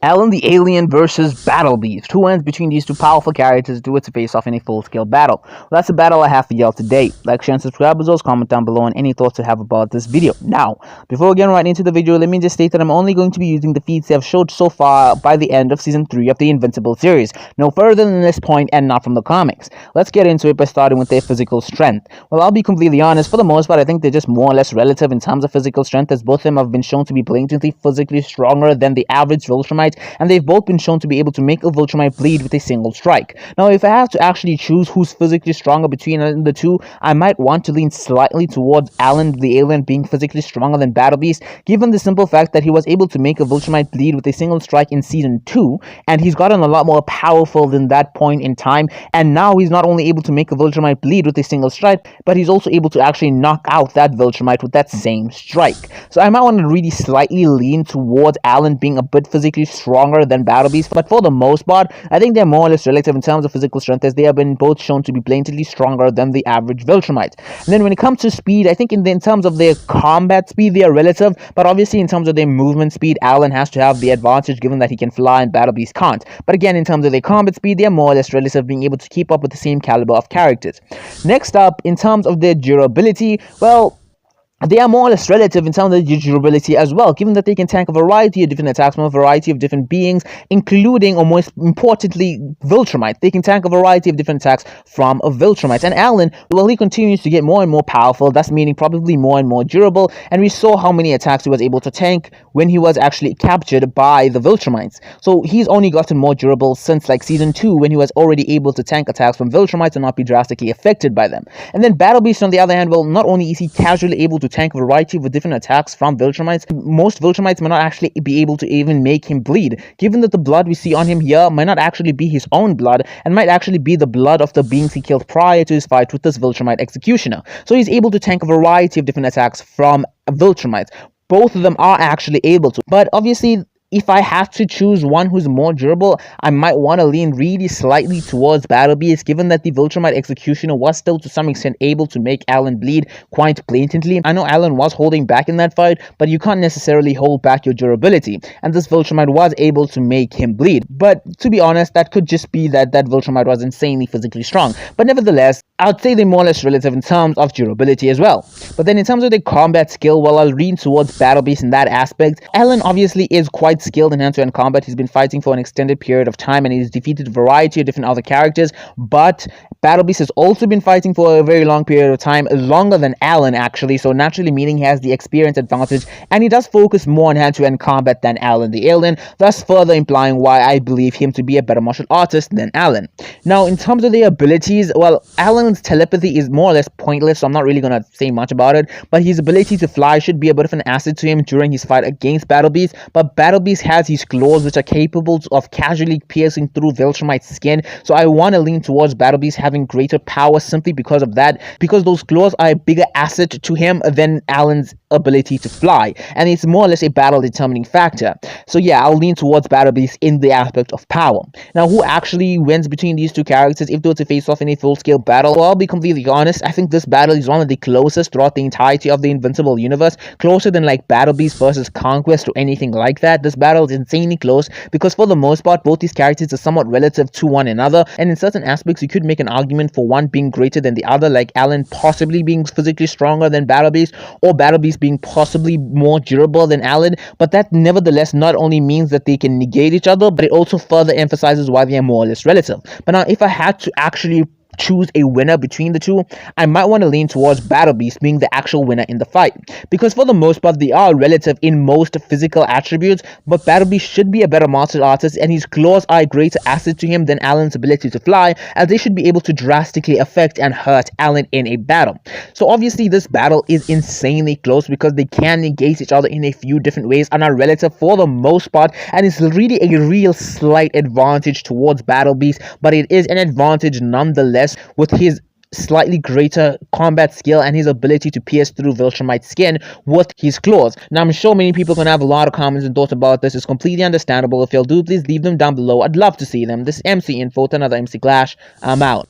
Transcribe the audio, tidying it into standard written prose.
Alan the Alien versus Battle Beast. Who wins between these two powerful characters do it to face off in a full-scale battle? Well, that's the battle I have for y'all today. Like, share, and subscribe as well as comment down below on any thoughts you have about this video. Now, before we get right into the video, let me just state that I'm only going to be using the feats I've showed so far by the end of Season 3 of the Invincible series. No further than this point and not from the comics. Let's get into it by starting with their physical strength. Well, I'll be completely honest, for the most part, I think they're just more or less relative in terms of physical strength, as both of them have been shown to be blatantly physically stronger than the average Viltrumite, and they've both been shown to be able to make a Viltrumite bleed with a single strike. Now, if I have to actually choose who's physically stronger between the two, I might want to lean slightly towards Alan the Alien being physically stronger than Battle Beast, given the simple fact that he was able to make a Viltrumite bleed with a single strike in Season 2, and he's gotten a lot more powerful than that point in time, and now he's not only able to make a Viltrumite bleed with a single strike, but he's also able to actually knock out that Viltrumite with that same strike. So I might want to really slightly lean towards Alan being a bit physically stronger than Battle Beast, but for the most part, I think they're more or less relative in terms of physical strength, as they have been both shown to be blatantly stronger than the average Viltrumite. And then when it comes to speed, I think in terms of their combat speed, they are relative, but obviously in terms of their movement speed, Alan has to have the advantage given that he can fly and Battle Beast can't. But again, in terms of their combat speed, they are more or less relative, being able to keep up with the same caliber of characters. Next up, in terms of their durability, well, they are more or less relative in terms of their durability as well, given that they can tank a variety of different attacks from a variety of different beings, including, or most importantly, Viltrumite. They can tank a variety of different attacks from a Viltrumite. And Alan, well, he continues to get more and more powerful, thus meaning probably more and more durable, and we saw how many attacks he was able to tank when he was actually captured by the Viltrumites. So he's only gotten more durable since like Season 2, when he was already able to tank attacks from Viltrumites and not be drastically affected by them. And then Battle Beast, on the other hand, well, not only is he casually able to tank a variety of different attacks from Viltrumites, most Viltrumites might not actually be able to even make him bleed, given that the blood we see on him here might not actually be his own blood, and might actually be the blood of the beings he killed prior to his fight with this Viltrumite Executioner. So he's able to tank a variety of different attacks from Viltrumites. Both of them are actually able to, but obviously, if I have to choose one who's more durable, I might want to lean really slightly towards Battle Beast, given that the Viltrumite Executioner was still to some extent able to make Alan bleed quite blatantly. I know Alan was holding back in that fight, but you can't necessarily hold back your durability, and this Viltrumite was able to make him bleed. But to be honest, that could just be that Viltrumite was insanely physically strong. But nevertheless, I would say they're more or less relative in terms of durability as well. But then in terms of the combat skill, well, I'll lean towards Battle Beast in that aspect. Alan obviously is quite skilled in hand-to-hand combat. He's been fighting for an extended period of time, and he's defeated a variety of different other characters, but Battle Beast has also been fighting for a very long period of time, longer than Alan actually, so naturally meaning he has the experience advantage, and he does focus more on hand-to-hand combat than Alan the Alien, thus further implying why I believe him to be a better martial artist than Alan. Now, in terms of the abilities, well, Alan's telepathy is more or less pointless, so I'm not really going to say much about it, but his ability to fly should be a bit of an asset to him during his fight against Battle Beast. But Battle Beast has his claws, which are capable of casually piercing through Viltrumite's skin, so I want to lean towards Battle Beast having greater power simply because of that, because those claws are a bigger asset to him than Alan's ability to fly, and it's more or less a battle determining factor. So yeah, I'll lean towards Battle Beast in the aspect of power. Now, who actually wins between these two characters if they were to face off in a full-scale battle? Well, I'll be completely honest, I think this battle is one of the closest throughout the entirety of the Invincible universe, closer than like Battle Beast versus Conquest or anything like that. This battle is insanely close because for the most part, both these characters are somewhat relative to one another, and in certain aspects, you could make an argument for one being greater than the other, like Alan possibly being physically stronger than Battle Beast, or Battle Beast being possibly more durable than Alan, but that nevertheless not only means that they can negate each other, but it also further emphasizes why they are more or less relative. But now, if I had to actually choose a winner between the two, I might want to lean towards Battle Beast being the actual winner in the fight, because for the most part they are relative in most physical attributes, but Battle Beast should be a better martial artist, and his claws are a greater asset to him than Alan's ability to fly, as they should be able to drastically affect and hurt Alan in a battle. So obviously this battle is insanely close because they can negate each other in a few different ways and are relative for the most part, and it's really a real slight advantage towards Battle Beast, but it is an advantage nonetheless with his slightly greater combat skill and his ability to pierce through Viltrumite's skin with his claws. Now, I'm sure many people are going to have a lot of comments and thoughts about this. It's completely understandable. If y'all do, please leave them down below. I'd love to see them. This is MC Info, another MC Clash. I'm out.